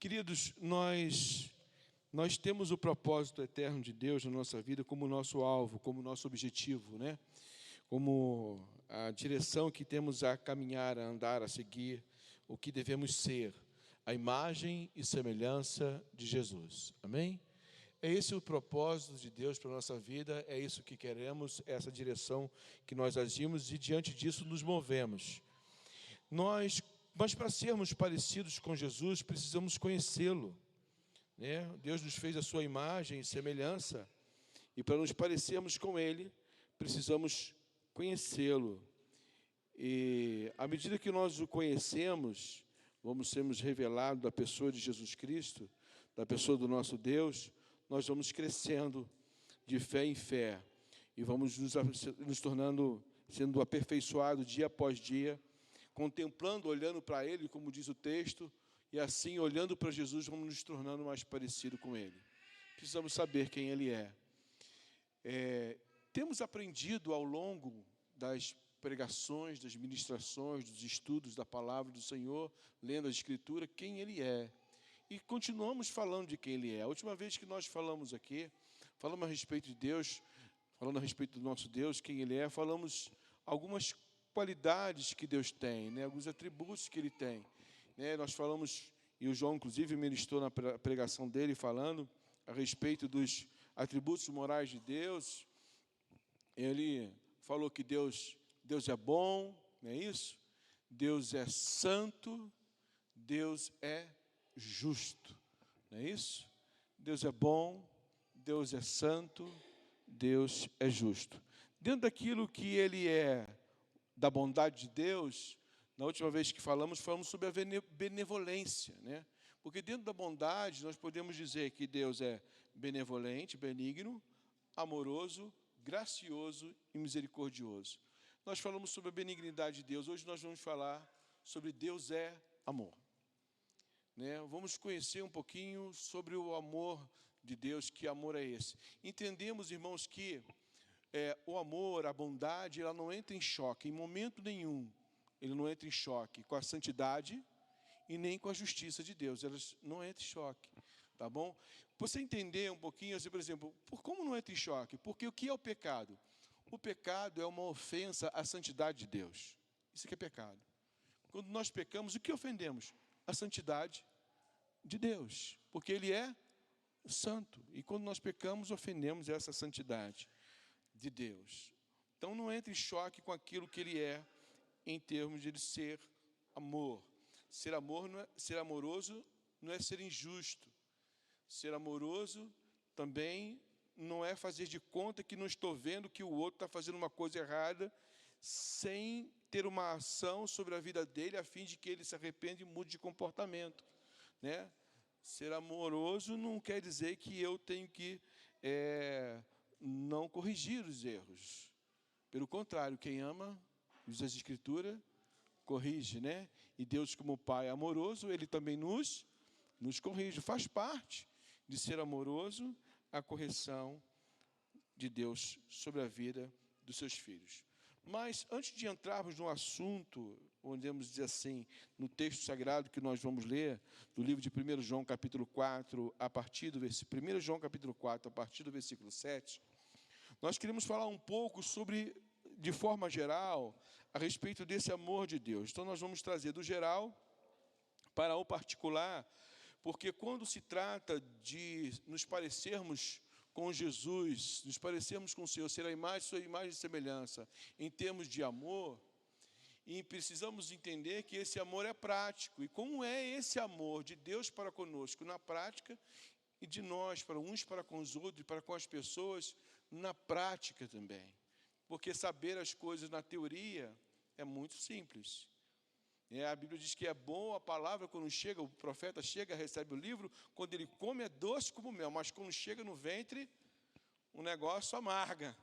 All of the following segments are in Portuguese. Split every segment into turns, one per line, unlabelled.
Queridos, nós temos o propósito eterno de Deus na nossa vida como nosso alvo, como nosso objetivo, né? Como a direção que temos a caminhar, a andar, a seguir, o que devemos ser, a imagem e semelhança de Jesus. Amém? É esse o propósito de Deus para a nossa vida, é isso que queremos, é essa direção que nós agimos e diante disso nos movemos. Mas para sermos parecidos com Jesus, precisamos conhecê-lo, né? Deus nos fez a sua imagem e semelhança, e para nos parecermos com Ele, precisamos conhecê-lo. E à medida que nós o conhecemos, vamos sermos revelados da pessoa de Jesus Cristo, da pessoa do nosso Deus, nós vamos crescendo de fé em fé, e vamos nos tornando, sendo aperfeiçoados dia após dia, contemplando, olhando para Ele, como diz o texto, e assim, olhando para Jesus, vamos nos tornando mais parecidos com Ele. Precisamos saber quem Ele é. Temos aprendido ao longo das pregações, das ministrações, dos estudos da palavra do Senhor, lendo a Escritura, quem Ele é. E continuamos falando de quem Ele é. A última vez que nós falamos aqui, falamos a respeito de Deus, falando a respeito do nosso Deus, quem Ele é, falamos algumas qualidades que Deus tem, né? Alguns atributos que Ele tem, né? Nós falamos, e o João, inclusive, ministrou na pregação dele, falando a respeito dos atributos morais de Deus. Ele falou que Deus é bom, não é isso? Deus é santo, Deus é justo, não é isso? Deus é bom, Deus é santo, Deus é justo. Dentro daquilo que Ele é, da bondade de Deus, na última vez que falamos sobre a benevolência, né? Porque dentro da bondade nós podemos dizer que Deus é benevolente, benigno, amoroso, gracioso e misericordioso. Nós falamos sobre a benignidade de Deus, hoje nós vamos falar sobre Deus é amor, né? Vamos conhecer um pouquinho sobre o amor de Deus, que amor é esse. Entendemos, irmãos, que o amor, a bondade, ela não entra em choque, em momento nenhum. Ele não entra em choque com a santidade e nem com a justiça de Deus. Elas não entram em choque, tá bom? Para você entender um pouquinho, assim, por exemplo, como não entra em choque? Porque o que é o pecado? O pecado é uma ofensa à santidade de Deus. Isso que é pecado. Quando nós pecamos, o que ofendemos? A santidade de Deus, porque Ele é santo. E quando nós pecamos, ofendemos essa santidade de Deus. Então não entra em choque com aquilo que Ele é, em termos de Ele ser amor. Ser amoroso não é ser injusto. Ser amoroso também não é fazer de conta que não estou vendo que o outro está fazendo uma coisa errada, sem ter uma ação sobre a vida dele, a fim de que ele se arrependa e mude de comportamento, né? Ser amoroso não quer dizer que eu tenho que não corrigir os erros. Pelo contrário, quem ama, diz as Escrituras, corrige, né? E Deus, como Pai amoroso, Ele também nos corrige. Faz parte de ser amoroso a correção de Deus sobre a vida dos seus filhos. Mas, antes de entrarmos no assunto, podemos dizer assim, no texto sagrado que nós vamos ler, do livro de 1 João, capítulo 4, a partir do versículo 1 João, capítulo 4, a partir do versículo 7, nós queremos falar um pouco sobre, de forma geral, a respeito desse amor de Deus. Então, nós vamos trazer do geral para o particular, porque quando se trata de nos parecermos com Jesus, nos parecermos com o Senhor, ser a imagem, sua imagem e semelhança, em termos de amor, e precisamos entender que esse amor é prático. E como é esse amor de Deus para conosco na prática, e de nós para uns, para com os outros, para com as pessoas, na prática também. Porque saber as coisas na teoria é muito simples. A Bíblia diz que é bom a palavra quando chega, o profeta chega, recebe o livro, quando ele come é doce como mel, mas quando chega no ventre, o negócio amarga.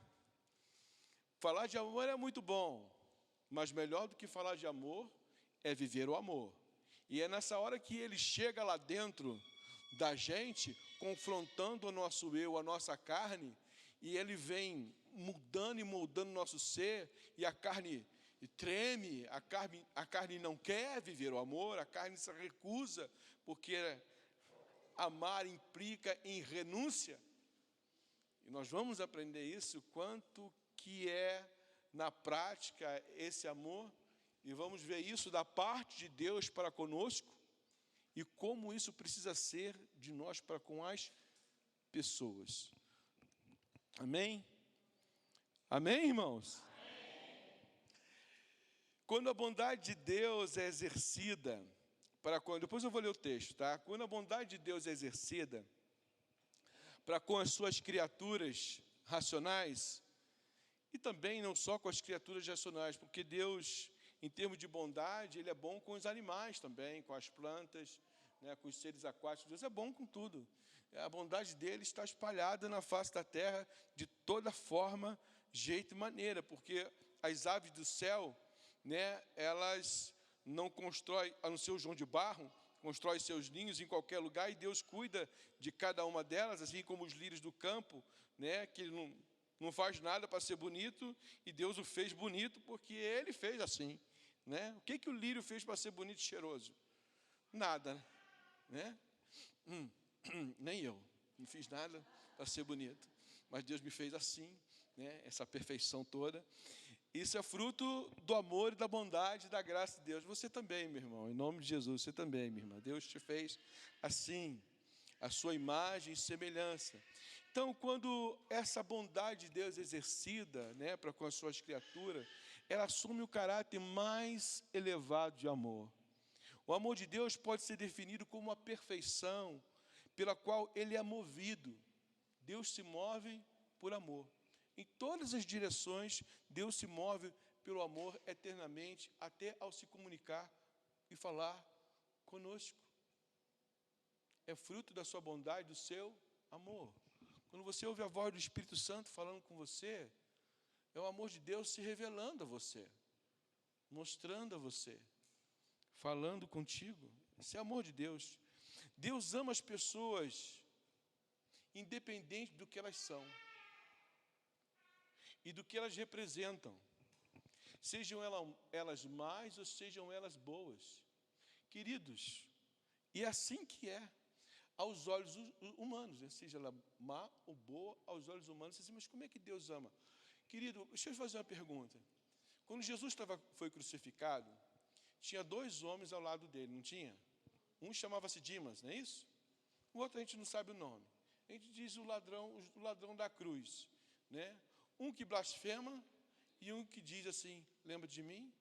Falar de amor é muito bom, mas melhor do que falar de amor é viver o amor. E é nessa hora que ele chega lá dentro da gente, confrontando o nosso eu, a nossa carne, e ele vem mudando e moldando o nosso ser, e a carne treme, a carne não quer viver o amor, a carne se recusa, porque amar implica em renúncia. E nós vamos aprender isso, quanto que é na prática esse amor, e vamos ver isso da parte de Deus para conosco, e como isso precisa ser de nós para com as pessoas. Amém? Amém, irmãos? Quando a bondade de Deus é exercida, depois eu vou ler o texto, tá? Quando a bondade de Deus é exercida para com as suas criaturas racionais, e também não só com as criaturas racionais, porque Deus, em termos de bondade, Ele é bom com os animais também, com as plantas, né, com os seres aquáticos. Deus é bom com tudo. A bondade dele está espalhada na face da terra de toda forma, jeito e maneira, porque as aves do céu, né, elas não constroem, a não ser o João de Barro, constrói seus ninhos em qualquer lugar, e Deus cuida de cada uma delas, assim como os lírios do campo, né, que não faz nada para ser bonito, e Deus o fez bonito porque Ele fez assim, né? O que o lírio fez para ser bonito e cheiroso? Nada, né? Nem eu, não fiz nada para ser bonito, mas Deus me fez assim, né? Essa perfeição toda. Isso é fruto do amor e da bondade e da graça de Deus. Você também, meu irmão, em nome de Jesus, você também, minha irmã. Deus te fez assim, a sua imagem e semelhança. Então, quando essa bondade de Deus é exercida, né, para com as suas criaturas, ela assume o caráter mais elevado de amor. O amor de Deus pode ser definido como a perfeição pela qual Ele é movido. Deus se move por amor. Em todas as direções, Deus se move pelo amor eternamente, até ao se comunicar e falar conosco. É fruto da sua bondade, do seu amor. Quando você ouve a voz do Espírito Santo falando com você, é o amor de Deus se revelando a você, mostrando a você, falando contigo. Esse é o amor de Deus. Deus ama as pessoas, independente do que elas são e do que elas representam, sejam elas más ou sejam elas boas. Queridos, e é assim que é aos olhos humanos, né? Seja ela má ou boa, aos olhos humanos. Você diz, mas como é que Deus ama? Querido, deixa eu fazer uma pergunta. Quando Jesus foi crucificado, tinha 2 homens ao lado dele, não tinha? Um chamava-se Dimas, não é isso? O outro a gente não sabe o nome. A gente diz o ladrão da cruz, né? Um que blasfema e um que diz assim, lembra de mim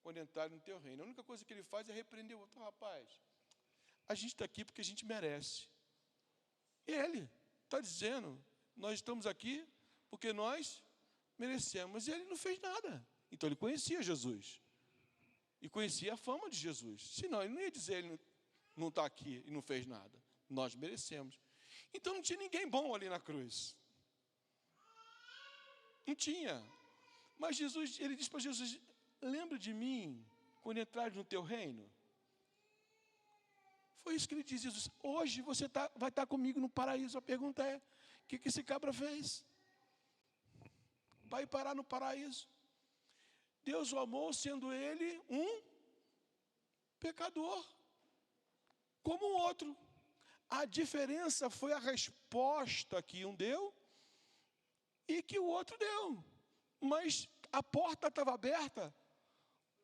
quando entrar no teu reino. A única coisa que ele faz é repreender o outro. Rapaz, a gente está aqui porque a gente merece. Ele está dizendo, nós estamos aqui porque nós merecemos. Mas ele não fez nada. Então ele conhecia Jesus. E conhecia a fama de Jesus. Senão ele não ia dizer, ele não está aqui e não fez nada. Nós merecemos. Então não tinha ninguém bom ali na cruz. Não tinha. Mas Jesus, ele disse para Jesus, lembra de mim quando entrares no teu reino? Foi isso que ele disse, Jesus, hoje você vai estar comigo no paraíso. A pergunta é, o que esse cabra fez? Vai parar no paraíso. Deus o amou sendo ele um pecador, como o outro. A diferença foi a resposta que um deu e que o outro deu. Mas a porta estava aberta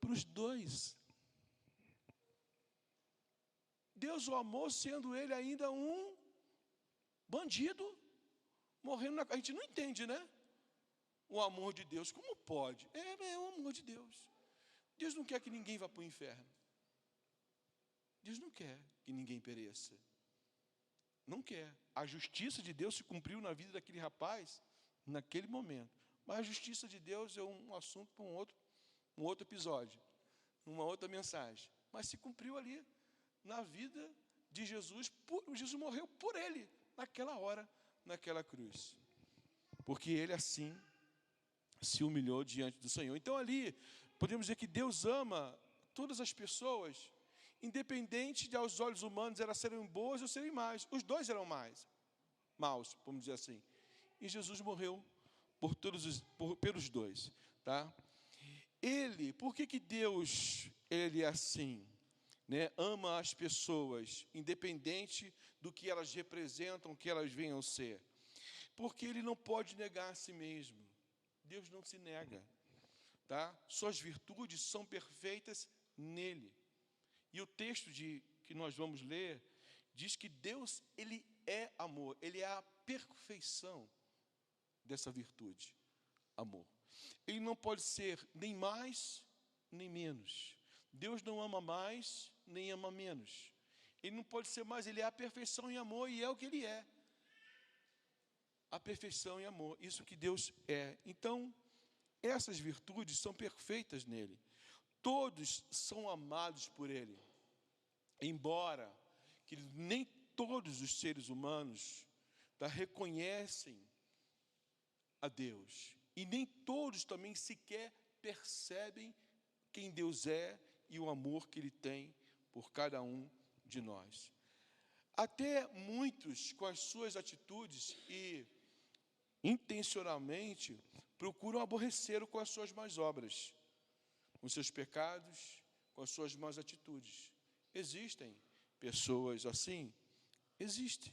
para os dois. Deus o amou sendo ele ainda um bandido, morrendo a gente não entende, né? O amor de Deus, como pode? É o amor de Deus. Deus não quer que ninguém vá para o inferno. Deus não quer que ninguém pereça. Não quer. A justiça de Deus se cumpriu na vida daquele rapaz, naquele momento. Mas a justiça de Deus é um assunto para um outro episódio, uma outra mensagem. Mas se cumpriu ali, na vida de Jesus. Jesus morreu por ele, naquela hora, naquela cruz. Porque ele assim se humilhou diante do Senhor. Então ali, podemos dizer que Deus ama todas as pessoas, independente de aos olhos humanos elas serem boas ou serem más. Os dois eram maus, vamos dizer assim. E Jesus morreu pelos dois, tá? Por que Deus, ele é assim? né, ama as pessoas, independente do que elas representam, que elas venham ser. Porque ele não pode negar a si mesmo. Deus não se nega. Tá? Suas virtudes são perfeitas nele. E o texto que nós vamos ler diz que Deus, ele é amor, ele é a perfeição dessa virtude, amor. Ele não pode ser nem mais, nem menos. Deus não ama mais, nem ama menos. Ele não pode ser mais, ele é a perfeição em amor, e é o que ele é. A perfeição em amor, isso que Deus é. Então, essas virtudes são perfeitas nele. Todos são amados por ele. Embora que nem todos os seres humanos reconhecem a Deus. E nem todos também sequer percebem quem Deus é e o amor que ele tem por cada um de nós. Até muitos, com as suas atitudes e intencionalmente, procuram aborrecer-o com as suas más obras, com seus pecados, com as suas más atitudes. Existem pessoas assim? Existem.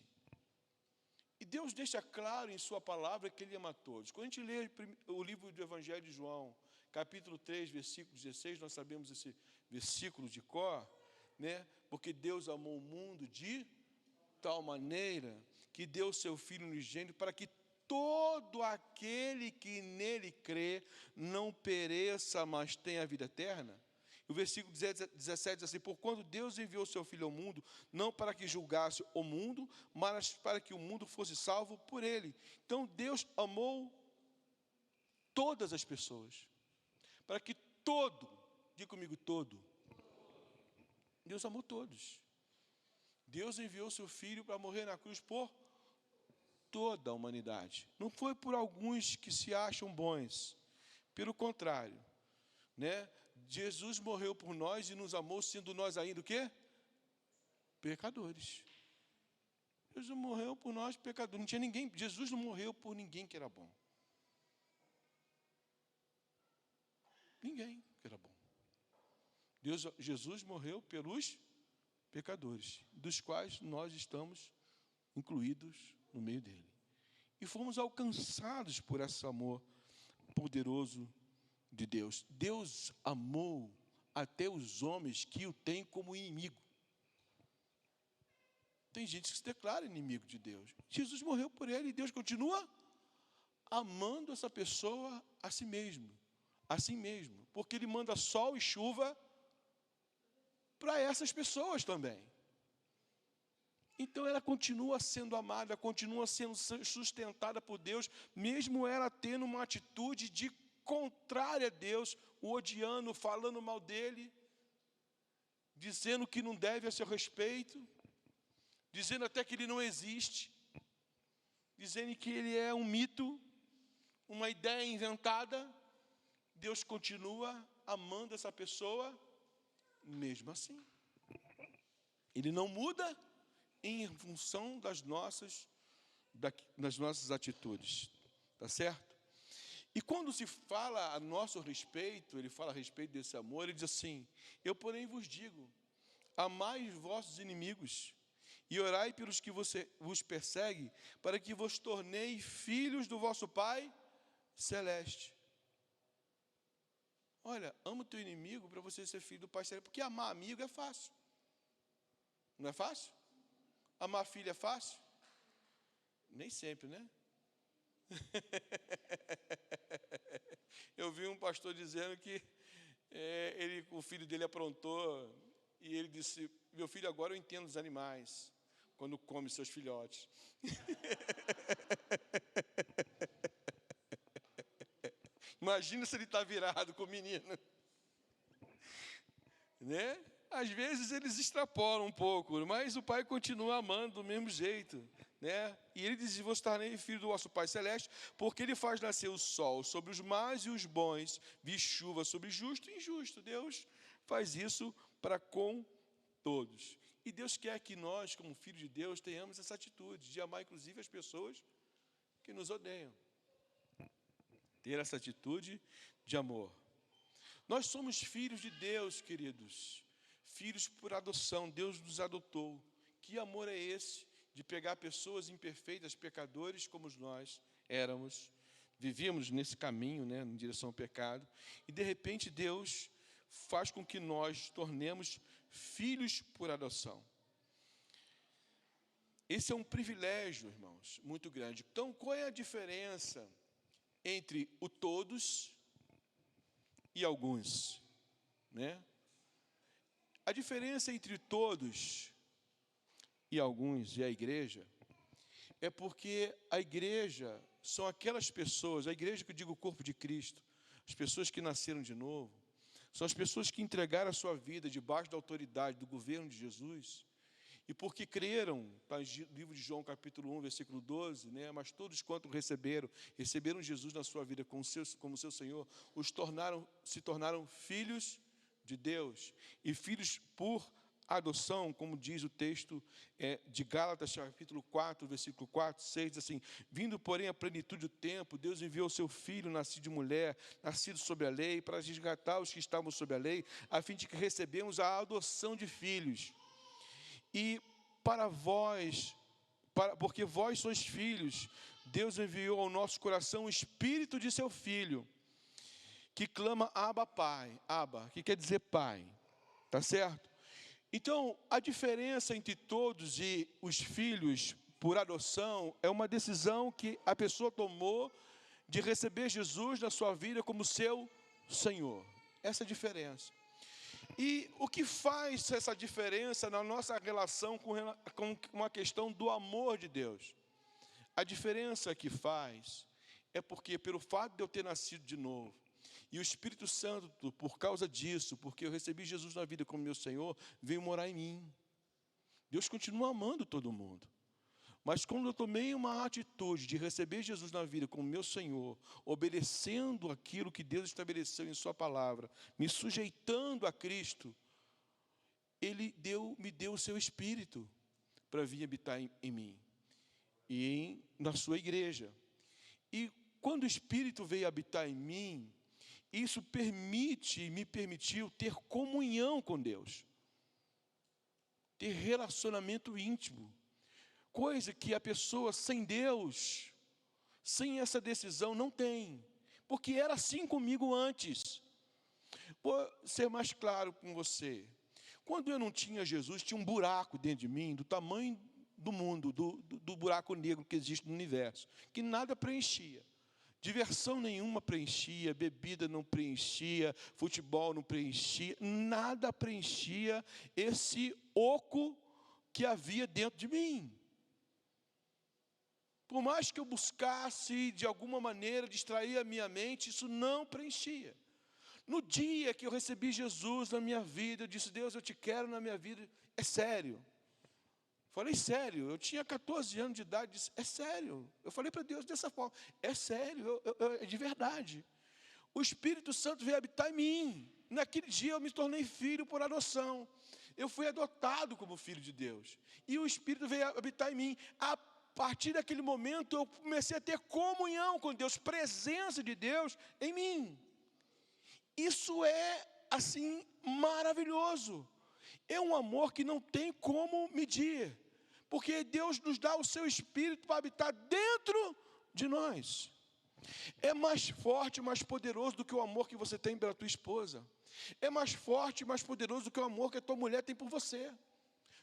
E Deus deixa claro em sua palavra que ele ama a todos. Quando a gente lê o livro do Evangelho de João, capítulo 3, versículo 16, nós sabemos esse versículo de cor, né? Porque Deus amou o mundo de tal maneira que deu seu Filho unigênito para que todo aquele que nele crê não pereça, mas tenha a vida eterna. O versículo 17 diz assim: porquanto Deus enviou seu Filho ao mundo, não para que julgasse o mundo, mas para que o mundo fosse salvo por ele. Então Deus amou todas as pessoas, para que diga comigo, todo. Deus amou todos. Deus enviou seu Filho para morrer na cruz por toda a humanidade. Não foi por alguns que se acham bons. Pelo contrário, né? Jesus morreu por nós e nos amou, sendo nós ainda o quê? Pecadores. Jesus morreu por nós, pecadores. Não tinha ninguém, Jesus não morreu por ninguém que era bom. Ninguém que era bom. Jesus morreu pelos pecadores, dos quais nós estamos incluídos no meio dele. E fomos alcançados por esse amor poderoso de Deus. Deus amou até os homens que o têm como inimigo. Tem gente que se declara inimigo de Deus. Jesus morreu por ele e Deus continua amando essa pessoa a si mesmo. Assim mesmo. Porque ele manda sol e chuva para essas pessoas também. Então ela continua sendo amada, continua sendo sustentada por Deus, mesmo ela tendo uma atitude de contrária a Deus, o odiando, falando mal dele, dizendo que não deve a seu respeito, dizendo até que ele não existe, dizendo que ele é um mito, uma ideia inventada. Deus continua amando essa pessoa, mesmo assim. Ele não muda em função das nossas atitudes, tá certo? E quando se fala a nosso respeito, ele fala a respeito desse amor, ele diz assim: eu porém vos digo, amai os vossos inimigos e orai pelos que vos perseguem, para que vos torneis filhos do vosso Pai Celeste. Olha, ama o teu inimigo para você ser filho do Pai Celeste, porque amar amigo é fácil. Não é fácil? Amar filho é fácil? Nem sempre, né? Eu vi um pastor dizendo que o filho dele aprontou e ele disse: meu filho, agora eu entendo os animais quando come seus filhotes. Imagina se ele está virado com o menino, né? Às vezes eles extrapolam um pouco, mas o pai continua amando do mesmo jeito, né? E ele diz: vos tornei filho do vosso Pai Celeste, porque ele faz nascer o sol sobre os maus e os bons, vi chuva sobre justo e injusto. Deus faz isso para com todos. E Deus quer que nós, como filhos de Deus, tenhamos essa atitude de amar, inclusive, as pessoas que nos odeiam. Ter essa atitude de amor. Nós somos filhos de Deus, queridos. filhos por adoção. Deus nos adotou. Que amor é esse de pegar pessoas imperfeitas, pecadores como nós éramos, vivíamos nesse caminho, né, em direção ao pecado, e de repente Deus faz com que nós tornemos filhos por adoção. Esse é um privilégio, irmãos, muito grande. Então, qual é a diferença entre o todos e alguns, né? A diferença entre todos e alguns e a igreja é porque a igreja são aquelas pessoas, a igreja que eu digo o corpo de Cristo, as pessoas que nasceram de novo, são as pessoas que entregaram a sua vida debaixo da autoridade do governo de Jesus, e porque creram, está no livro de João, capítulo 1, versículo 12, né? Mas todos quanto receberam Jesus na sua vida como seu Senhor, se tornaram filhos de Deus, e filhos por adoção, como diz o texto de Gálatas, capítulo 4, versículo 4, 6, diz assim: vindo, porém, a plenitude do tempo, Deus enviou o seu Filho, nascido de mulher, nascido sob a lei, para resgatar os que estavam sob a lei, a fim de que recebemos a adoção de filhos. E para vós, porque vós sois filhos, Deus enviou ao nosso coração o Espírito de seu Filho, que clama Abba, Pai. Abba, que quer dizer Pai, tá certo? Então, a diferença entre todos e os filhos por adoção é uma decisão que a pessoa tomou de receber Jesus na sua vida como seu Senhor. Essa é a diferença. E o que faz essa diferença na nossa relação com a questão do amor de Deus? A diferença que faz é porque, pelo fato de eu ter nascido de novo, e o Espírito Santo, por causa disso, porque eu recebi Jesus na vida como meu Senhor, veio morar em mim. Deus continua amando todo mundo. Mas quando eu tomei uma atitude de receber Jesus na vida como meu Senhor, obedecendo aquilo que Deus estabeleceu em sua palavra, me sujeitando a Cristo, Ele me deu o seu Espírito para vir habitar em mim e na sua igreja. E quando o Espírito veio habitar em mim, isso me permitiu ter comunhão com Deus, ter relacionamento íntimo, coisa que a pessoa sem Deus, sem essa decisão, não tem, porque era assim comigo antes. Vou ser mais claro com você. Quando eu não tinha Jesus, tinha um buraco dentro de mim, do tamanho do mundo, do buraco negro que existe no universo, que nada preenchia. Diversão nenhuma preenchia, bebida não preenchia, futebol não preenchia, nada preenchia esse oco que havia dentro de mim. Por mais que eu buscasse, de alguma maneira, distrair a minha mente, isso não preenchia. No dia que eu recebi Jesus na minha vida, eu disse: Deus, eu te quero na minha vida. É sério. Falei sério, eu tinha 14 anos de idade, disse: é sério. Eu falei para Deus dessa forma: é sério, é de verdade. O Espírito Santo veio habitar em mim. Naquele dia eu me tornei filho por adoção. Eu fui adotado como filho de Deus. E o Espírito veio habitar em mim. A partir daquele momento eu comecei a ter comunhão com Deus, presença de Deus em mim. Isso é, assim, maravilhoso. É um amor que não tem como medir. Porque Deus nos dá o seu Espírito para habitar dentro de nós. É mais forte, mais poderoso do que o amor que você tem pela tua esposa. É mais forte, mais poderoso do que o amor que a tua mulher tem por você.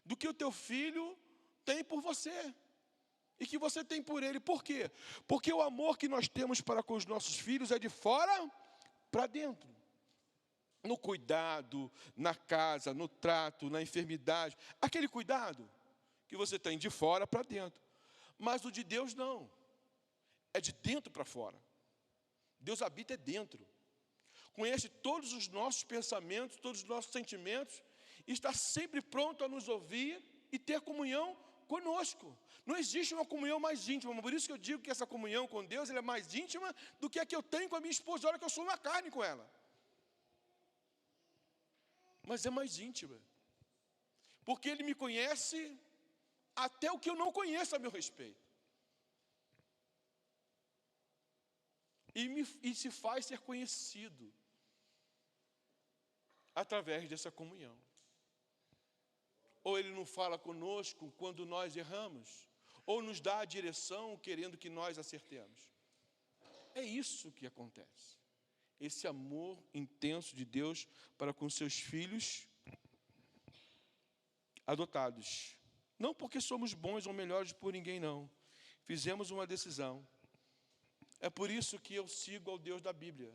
Do que o teu filho tem por você. E que você tem por ele. Por quê? Porque o amor que nós temos para com os nossos filhos é de fora para dentro. No cuidado, na casa, no trato, na enfermidade. Aquele cuidado que você tem de fora para dentro. Mas o de Deus não. É de dentro para fora. Deus habita dentro. Conhece todos os nossos pensamentos, todos os nossos sentimentos. E está sempre pronto a nos ouvir e ter comunhão conosco. Não existe uma comunhão mais íntima. Por isso que eu digo que essa comunhão com Deus ela é mais íntima do que a que eu tenho com a minha esposa. Olha que eu sou uma carne com ela. Mas é mais íntima. Porque Ele me conhece até o que eu não conheço a meu respeito. E se faz ser conhecido através dessa comunhão. Ou Ele não fala conosco quando nós erramos? Ou nos dá a direção querendo que nós acertemos? É isso que acontece. Esse amor intenso de Deus para com seus filhos adotados. Não porque somos bons ou melhores por ninguém, não. Fizemos uma decisão. É por isso que eu sigo ao Deus da Bíblia.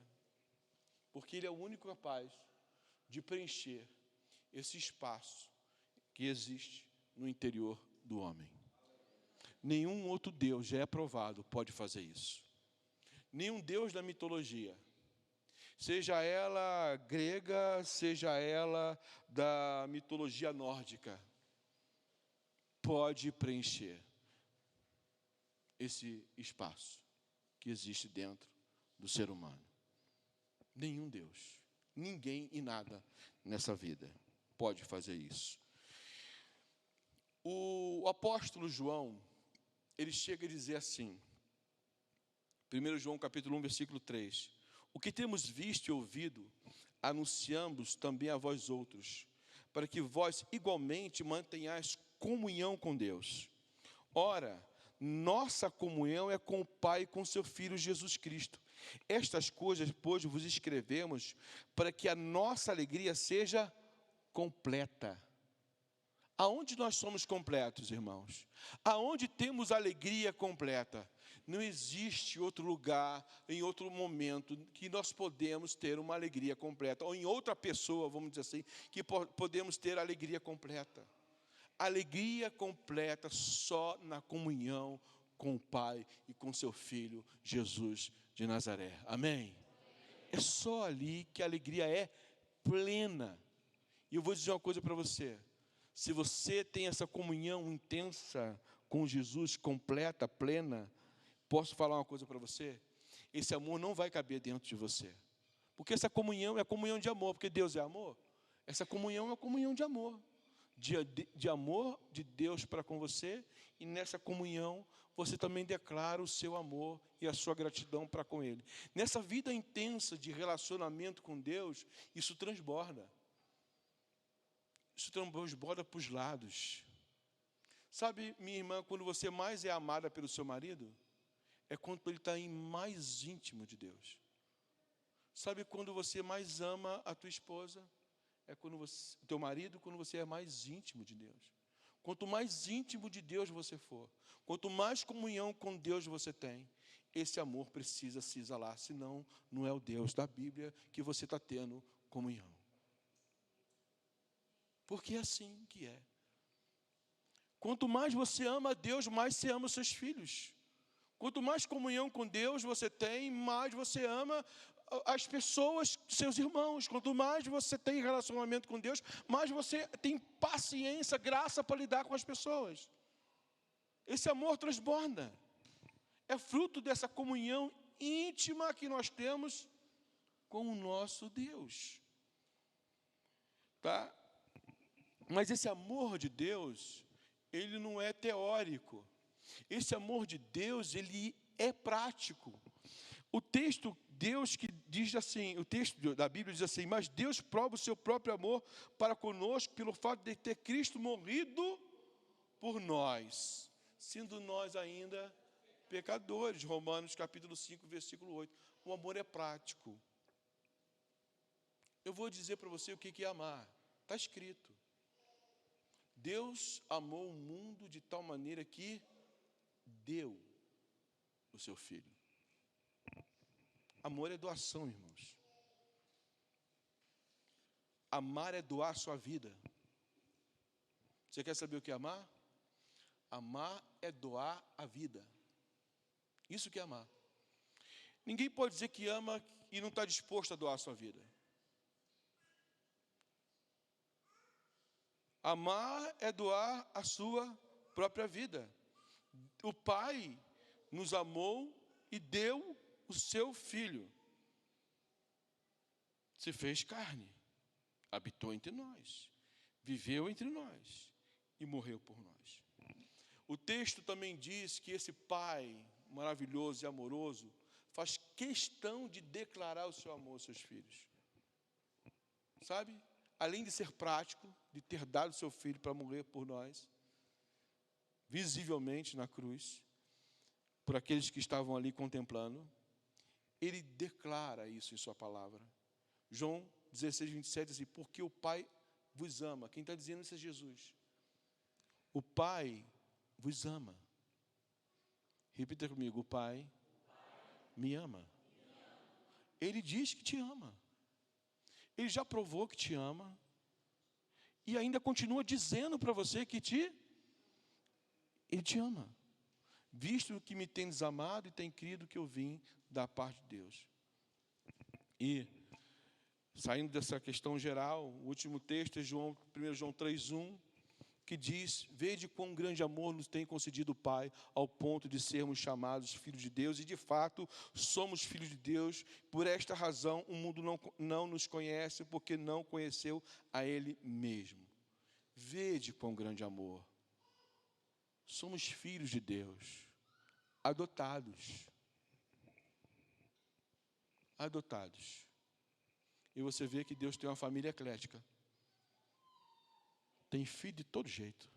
Porque Ele é o único capaz de preencher esse espaço que existe no interior do homem. Nenhum outro Deus já é provado pode fazer isso. Nenhum Deus da mitologia, seja ela grega, seja ela da mitologia nórdica, pode preencher esse espaço que existe dentro do ser humano. Nenhum Deus, ninguém e nada nessa vida pode fazer isso. O apóstolo João, ele chega a dizer assim, 1 João capítulo 1, versículo 3, o que temos visto e ouvido, anunciamos também a vós outros, para que vós igualmente mantenhais comunhão com Deus. Ora, nossa comunhão é com o Pai e com seu Filho Jesus Cristo. Estas coisas, pois, vos escrevemos, para que a nossa alegria seja completa. Aonde nós somos completos, irmãos? Aonde temos alegria completa? Não existe outro lugar, em outro momento, que nós podemos ter uma alegria completa. Ou em outra pessoa, vamos dizer assim, que podemos ter alegria completa. Alegria completa só na comunhão com o Pai e com seu Filho, Jesus de Nazaré. Amém? É só ali que a alegria é plena. E eu vou dizer uma coisa para você. Se você tem essa comunhão intensa com Jesus, completa, plena, posso falar uma coisa para você? Esse amor não vai caber dentro de você. Porque essa comunhão é comunhão de amor, porque Deus é amor. Essa comunhão é comunhão de amor. De amor de Deus para com você, e nessa comunhão você também declara o seu amor e a sua gratidão para com Ele. Nessa vida intensa de relacionamento com Deus, isso transborda. Isso transborda para os lados. Sabe, minha irmã, quando você mais é amada pelo seu marido, é quando ele está mais íntimo de Deus. Sabe quando você mais ama a tua esposa? É quando o teu marido, quando você é mais íntimo de Deus. Quanto mais íntimo de Deus você for, quanto mais comunhão com Deus você tem, esse amor precisa se exalar, senão não é o Deus da Bíblia que você está tendo comunhão. Porque é assim que é. Quanto mais você ama a Deus, mais você ama os seus filhos. Quanto mais comunhão com Deus você tem, mais você ama as pessoas, seus irmãos. Quanto mais você tem relacionamento com Deus, mais você tem paciência, graça para lidar com as pessoas. Esse amor transborda. É fruto dessa comunhão íntima que nós temos com o nosso Deus. Tá? Mas esse amor de Deus, ele não é teórico. Esse amor de Deus, ele é prático. O texto da Bíblia diz assim, mas Deus prova o seu próprio amor para conosco pelo fato de ter Cristo morrido por nós, sendo nós ainda pecadores. Romanos capítulo 5, versículo 8. O amor é prático. Eu vou dizer para você o que é amar. Está escrito. Deus amou o mundo de tal maneira que deu o seu Filho. Amor é doação, irmãos. Amar é doar a sua vida. Você quer saber o que é amar? Amar é doar a vida. Isso que é amar. Ninguém pode dizer que ama e não está disposto a doar a sua vida. Amar é doar a sua própria vida. O Pai nos amou e deu o seu Filho. Se fez carne, habitou entre nós, viveu entre nós e morreu por nós. O texto também diz que esse Pai maravilhoso e amoroso faz questão de declarar o seu amor aos seus filhos. Sabe? além de ser prático, de ter dado seu filho para morrer por nós, visivelmente na cruz, por aqueles que estavam ali contemplando, ele declara isso em sua palavra. João 16, 27 diz assim: porque o Pai vos ama. Quem está dizendo isso é Jesus. O Pai vos ama. Repita comigo: o Pai me ama. Ele diz que te ama. Ele já provou que te ama. E ainda continua dizendo para você que Ele te ama. Visto que me tendes amado e tem crido que eu vim da parte de Deus. E, saindo dessa questão geral, o último texto é 1 João 3,1, que diz: vede quão grande amor nos tem concedido o Pai, ao ponto de sermos chamados filhos de Deus, e de fato somos filhos de Deus. Por esta razão o mundo não nos conhece, porque não conheceu a Ele mesmo. Vede quão grande amor. Somos filhos de Deus, adotados. Adotados. E você vê que Deus tem uma família eclética. Tem filho de todo jeito.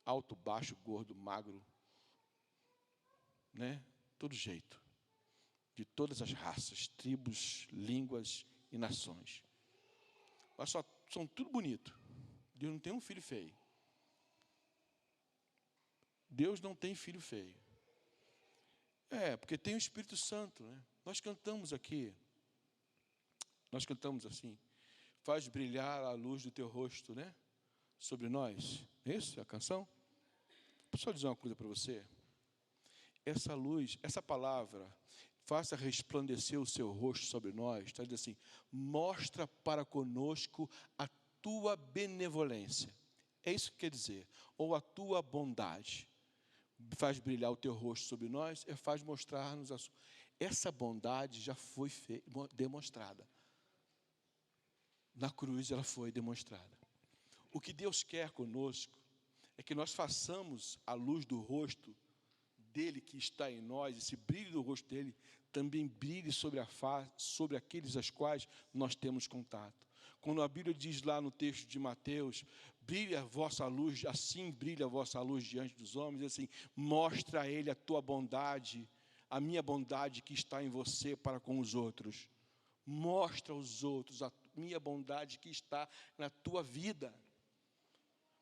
Alto, baixo, gordo, magro. Né? Todo jeito. De todas as raças, tribos, línguas e nações. Mas são tudo bonito. Deus não tem um filho feio. Deus não tem filho feio. Porque tem o Espírito Santo, né? Nós cantamos aqui. Nós cantamos assim: faz brilhar a luz do teu rosto, né? Sobre nós. É isso a canção? Deixa eu dizer uma coisa para você. Essa luz, essa palavra, faça resplandecer o seu rosto sobre nós, está dizendo assim: mostra para conosco a tua benevolência. É isso que quer dizer. Ou a tua bondade. Faz brilhar o teu rosto sobre nós, faz mostrar-nos a sua. Essa bondade já foi demonstrada. Na cruz ela foi demonstrada. O que Deus quer conosco é que nós façamos a luz do rosto dele que está em nós, esse brilho do rosto dele, também brilhe sobre a face, sobre aqueles aos quais nós temos contato. Quando a Bíblia diz lá no texto de Mateus: brilha a vossa luz, assim brilha a vossa luz diante dos homens, assim, mostra a ele a tua bondade, a minha bondade que está em você para com os outros. Mostra aos outros a minha bondade que está na tua vida.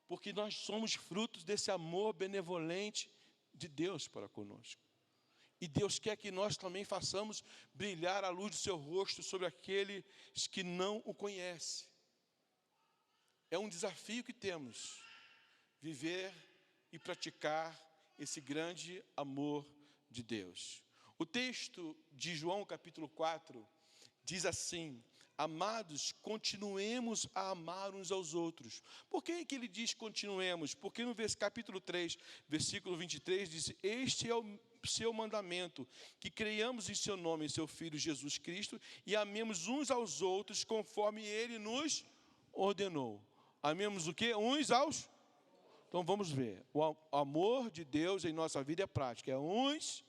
Porque nós somos frutos desse amor benevolente de Deus para conosco. E Deus quer que nós também façamos brilhar a luz do seu rosto sobre aqueles que não o conhecem. É um desafio que temos, viver e praticar esse grande amor de Deus. O texto de João, capítulo 4, diz assim: amados, continuemos a amar uns aos outros. Por que ele diz continuemos? Porque no capítulo 3, versículo 23, diz: este é o seu mandamento, que creiamos em seu nome, em seu Filho Jesus Cristo, e amemos uns aos outros conforme ele nos ordenou. Amemos o quê? Uns aos... Então vamos ver. O amor de Deus em nossa vida é prático. É uns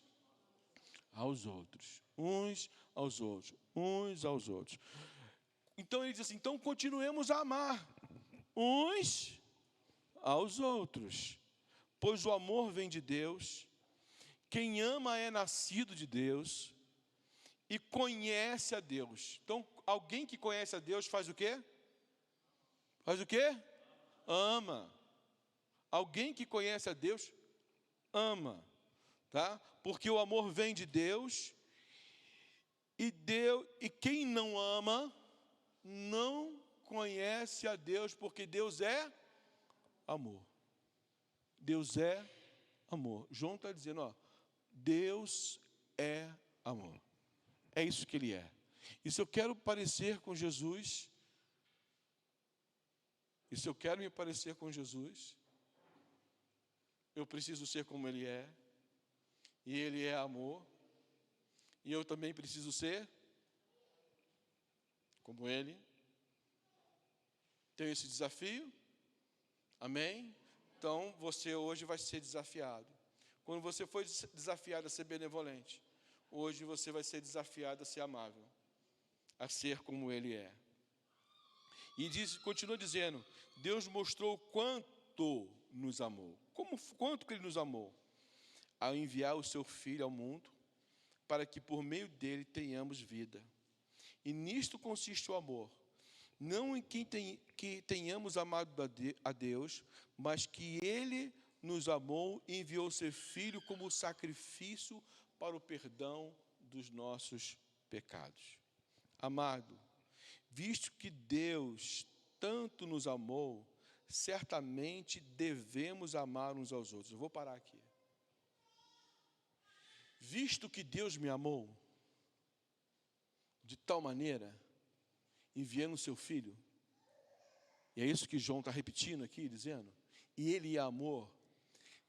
aos outros. Uns aos outros. Uns aos outros. Então ele diz assim: então continuemos a amar uns aos outros. Pois o amor vem de Deus. Quem ama é nascido de Deus e conhece a Deus. Então, alguém que conhece a Deus faz o quê? Faz o quê? Ama. Alguém que conhece a Deus, ama. Tá? Porque o amor vem de Deus e quem não ama, não conhece a Deus, porque Deus é amor. Deus é amor. João está dizendo, Deus é amor. É isso que Ele é. E se eu quero parecer com Jesus, e se eu quero me parecer com Jesus, eu preciso ser como Ele é, e Ele é amor, e eu também preciso ser como Ele. Tenho esse desafio? Amém? Então, você hoje vai ser desafiado. Quando você foi desafiado a ser benevolente, hoje você vai ser desafiado a ser amável, a ser como Ele é. E continua dizendo, Deus mostrou quanto nos amou. Quanto que Ele nos amou? Ao enviar o seu Filho ao mundo, para que por meio dele tenhamos vida. E nisto consiste o amor. Não em que tenhamos amado a Deus, mas que Ele nos amou e enviou seu Filho como sacrifício para o perdão dos nossos pecados. Amado, visto que Deus tanto nos amou, certamente devemos amar uns aos outros. Eu vou parar aqui. Visto que Deus me amou de tal maneira, enviando o seu Filho, e é isso que João está repetindo aqui, dizendo, e Ele amou,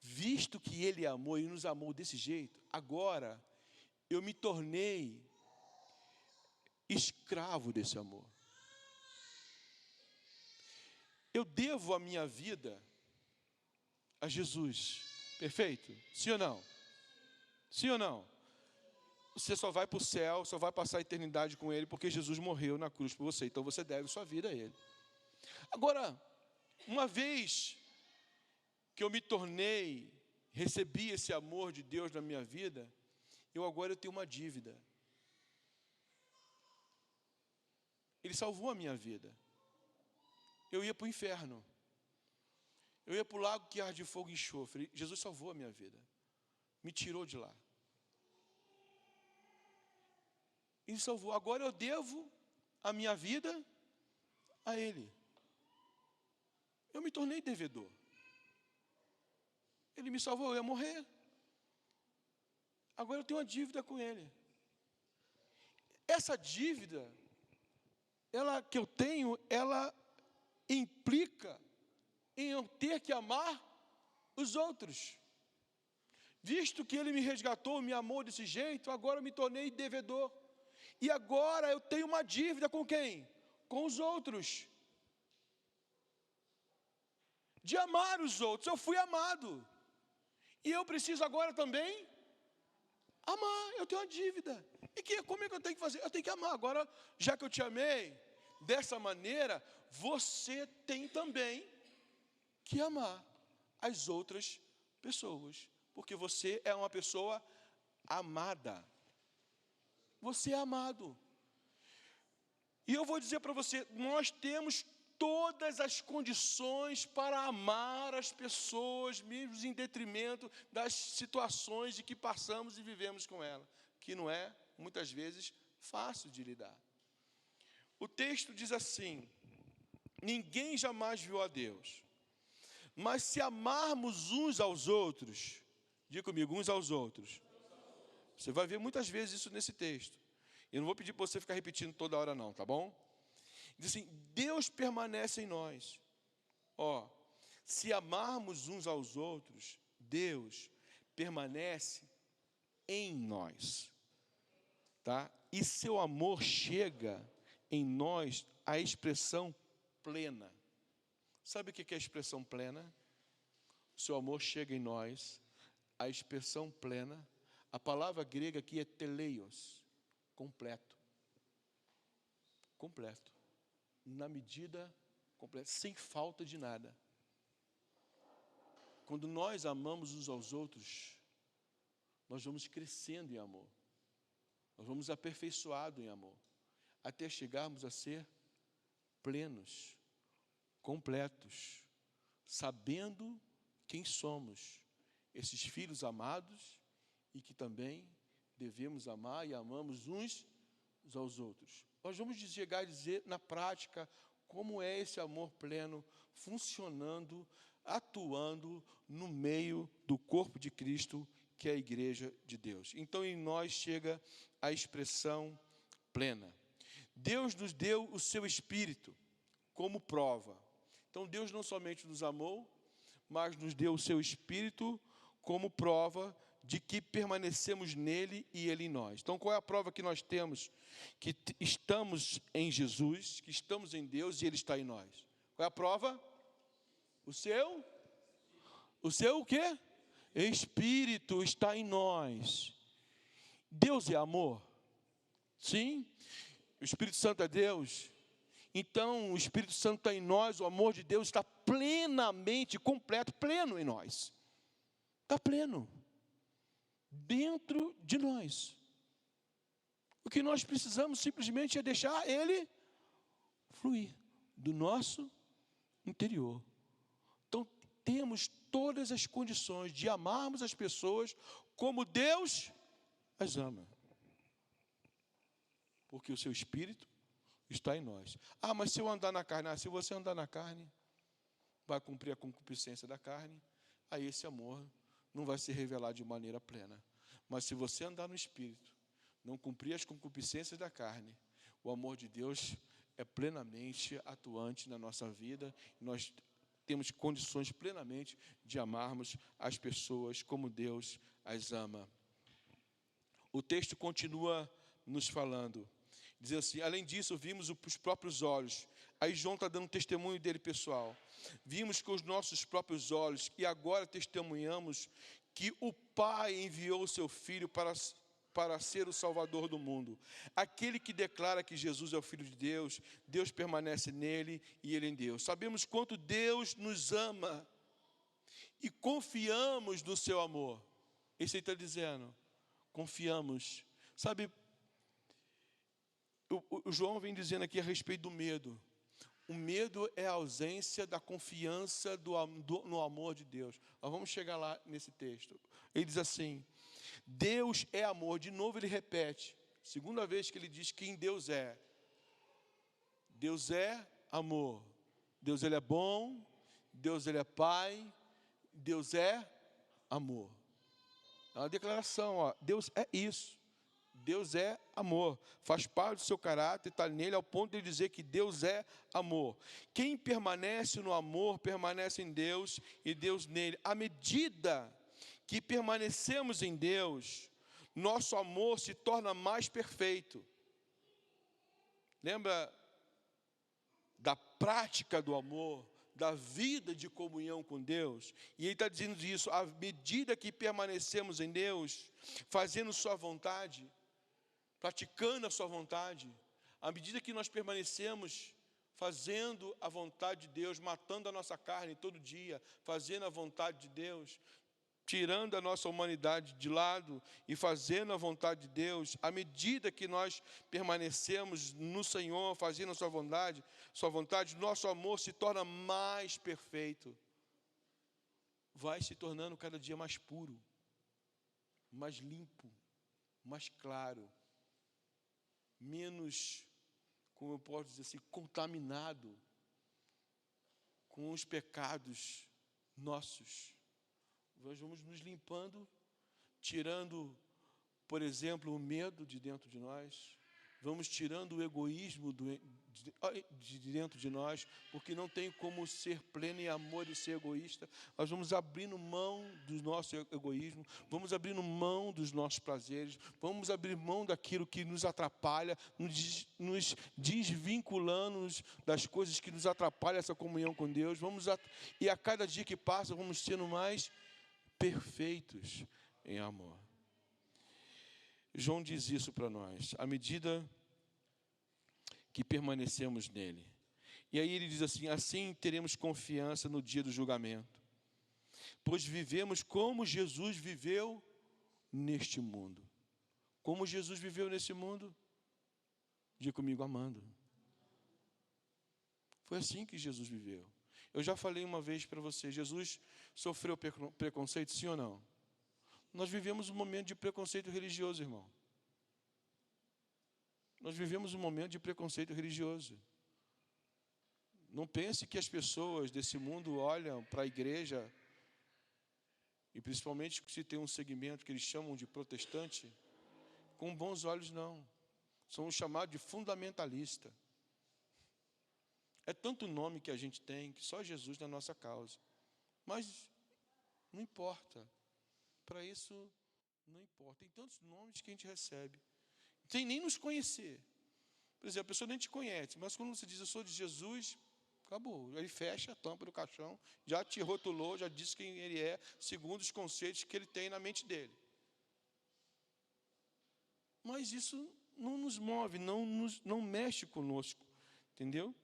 visto que Ele amou e nos amou desse jeito, agora eu me tornei escravo desse amor. Eu devo a minha vida a Jesus, perfeito? Sim ou não? Sim ou não? Você só vai para o céu, só vai passar a eternidade com Ele, porque Jesus morreu na cruz por você. Então você deve sua vida a Ele. Agora, uma vez que eu me tornei, recebi esse amor de Deus na minha vida, agora eu tenho uma dívida. Ele salvou a minha vida. Eu ia para o inferno. Eu ia para o lago que arde fogo e enxofre. Jesus salvou a minha vida. Me tirou de lá. Ele salvou. Agora eu devo a minha vida a Ele. Eu me tornei devedor. Ele me salvou, eu ia morrer. Agora eu tenho uma dívida com Ele. Essa dívida, que eu tenho, ela implica em eu ter que amar os outros. Visto que Ele me resgatou, me amou desse jeito, agora eu me tornei devedor. E agora eu tenho uma dívida com quem? Com os outros. De amar os outros. Eu fui amado. E eu preciso agora também amar. Eu tenho uma dívida. Como é que eu tenho que fazer? Eu tenho que amar. Agora, já que eu te amei, dessa maneira, você tem também que amar as outras pessoas. Porque você é uma pessoa amada. Você é amado. E eu vou dizer para você, nós temos todas as condições para amar as pessoas, mesmo em detrimento das situações de que passamos e vivemos com ela, que não é, muitas vezes, fácil de lidar. O texto diz assim, ninguém jamais viu a Deus, mas se amarmos uns aos outros, diga comigo, uns aos outros, você vai ver muitas vezes isso nesse texto. Eu não vou pedir para você ficar repetindo toda hora não, tá bom? Diz assim, Deus permanece em nós. Se amarmos uns aos outros, Deus permanece em nós. Tá? E seu amor chega em nós à expressão plena. Sabe o que é a expressão plena? O seu amor chega em nós à expressão plena. A palavra grega aqui é teleios, completo. Completo. Na medida completa, sem falta de nada. Quando nós amamos uns aos outros, nós vamos crescendo em amor. Nós vamos aperfeiçoados em amor. Até chegarmos a ser plenos, completos, sabendo quem somos, esses filhos amados e que também devemos amar e amamos uns aos outros. Nós vamos chegar a dizer na prática como é esse amor pleno funcionando, atuando no meio do corpo de Cristo, que é a igreja de Deus. Então em nós chega a expressão plena. Deus nos deu o seu Espírito como prova. Então Deus não somente nos amou, mas nos deu o seu Espírito como prova de que permanecemos nele e ele em nós. Então qual é a prova que nós temos? Que estamos em Jesus, que estamos em Deus e ele está em nós. Qual é a prova? O seu o quê? Espírito está em nós. Deus é amor? Sim. O Espírito Santo é Deus? Então, o Espírito Santo está em nós, o amor de Deus está plenamente, completo, pleno em nós. Está pleno. Dentro de nós. O que nós precisamos simplesmente é deixar Ele fluir do nosso interior. Então, temos todas as condições de amarmos as pessoas como Deus as ama. Porque o seu Espírito está em nós. Ah, mas se eu andar na carne, se você andar na carne, vai cumprir a concupiscência da carne, aí esse amor não vai se revelar de maneira plena. Mas se você andar no Espírito, não cumprir as concupiscências da carne, o amor de Deus é plenamente atuante na nossa vida, e nós temos condições plenamente de amarmos as pessoas como Deus as ama. O texto continua nos falando, diz assim: além disso, vimos os próprios olhos. Aí João está dando testemunho dele pessoal. Vimos com os nossos próprios olhos e agora testemunhamos que o Pai enviou o seu Filho para ser o Salvador do mundo. Aquele que declara que Jesus é o Filho de Deus, Deus permanece nele e ele em Deus. Sabemos quanto Deus nos ama e confiamos no seu amor. Isso ele está dizendo, confiamos. Sabe, o João vem dizendo aqui a respeito do medo. O medo é a ausência da confiança no amor de Deus. Nós vamos chegar lá nesse texto. Ele diz assim: Deus é amor. De novo ele repete. Segunda vez que ele diz quem Deus é. Deus é amor. Deus ele é bom. Deus ele é Pai. Deus é amor. É uma declaração, ó. Deus é isso. Deus é amor, faz parte do seu caráter, está nele ao ponto de dizer que Deus é amor. Quem permanece no amor, permanece em Deus e Deus nele. À medida que permanecemos em Deus, nosso amor se torna mais perfeito. Lembra da prática do amor, da vida de comunhão com Deus? E ele está dizendo isso, à medida que permanecemos em Deus, fazendo sua vontade, praticando a sua vontade, à medida que nós permanecemos fazendo a vontade de Deus, matando a nossa carne todo dia, fazendo a vontade de Deus, tirando a nossa humanidade de lado e fazendo a vontade de Deus, à medida que nós permanecemos no Senhor, fazendo a sua vontade, nosso amor se torna mais perfeito, vai se tornando cada dia mais puro, mais limpo, mais claro, menos, como eu posso dizer assim, contaminado com os pecados nossos. Nós vamos nos limpando, tirando, por exemplo, o medo de dentro de nós, vamos tirando o egoísmo de dentro de nós, porque não tem como ser pleno em amor e ser egoísta. Nós vamos abrindo mão do nosso egoísmo, vamos abrindo mão dos nossos prazeres, vamos abrir mão daquilo que nos atrapalha, nos desvinculando das coisas que nos atrapalham essa comunhão com Deus. E a cada dia que passa, vamos sendo mais perfeitos em amor. João diz isso para nós, à medida que permanecemos nele. E aí ele diz assim: assim teremos confiança no dia do julgamento, pois vivemos como Jesus viveu neste mundo. Como Jesus viveu nesse mundo? Diga comigo, amando. Foi assim que Jesus viveu. Eu já falei uma vez para você, Jesus sofreu preconceito, sim ou não? Nós vivemos um momento de preconceito religioso, irmão. Nós vivemos um momento de preconceito religioso. Não pense que as pessoas desse mundo olham para a igreja, e principalmente se tem um segmento que eles chamam de protestante, com bons olhos, não. São chamados de fundamentalista. É tanto nome que a gente tem, que só Jesus na nossa causa. Mas não importa. Para isso, não importa. Tem tantos nomes que a gente recebe. Sem nem nos conhecer. Por exemplo, a pessoa nem te conhece, mas quando você diz, eu sou de Jesus, acabou. Ele fecha a tampa do caixão, já te rotulou, já disse quem ele é, segundo os conceitos que ele tem na mente dele. Mas isso não nos move, não mexe conosco. Entendeu?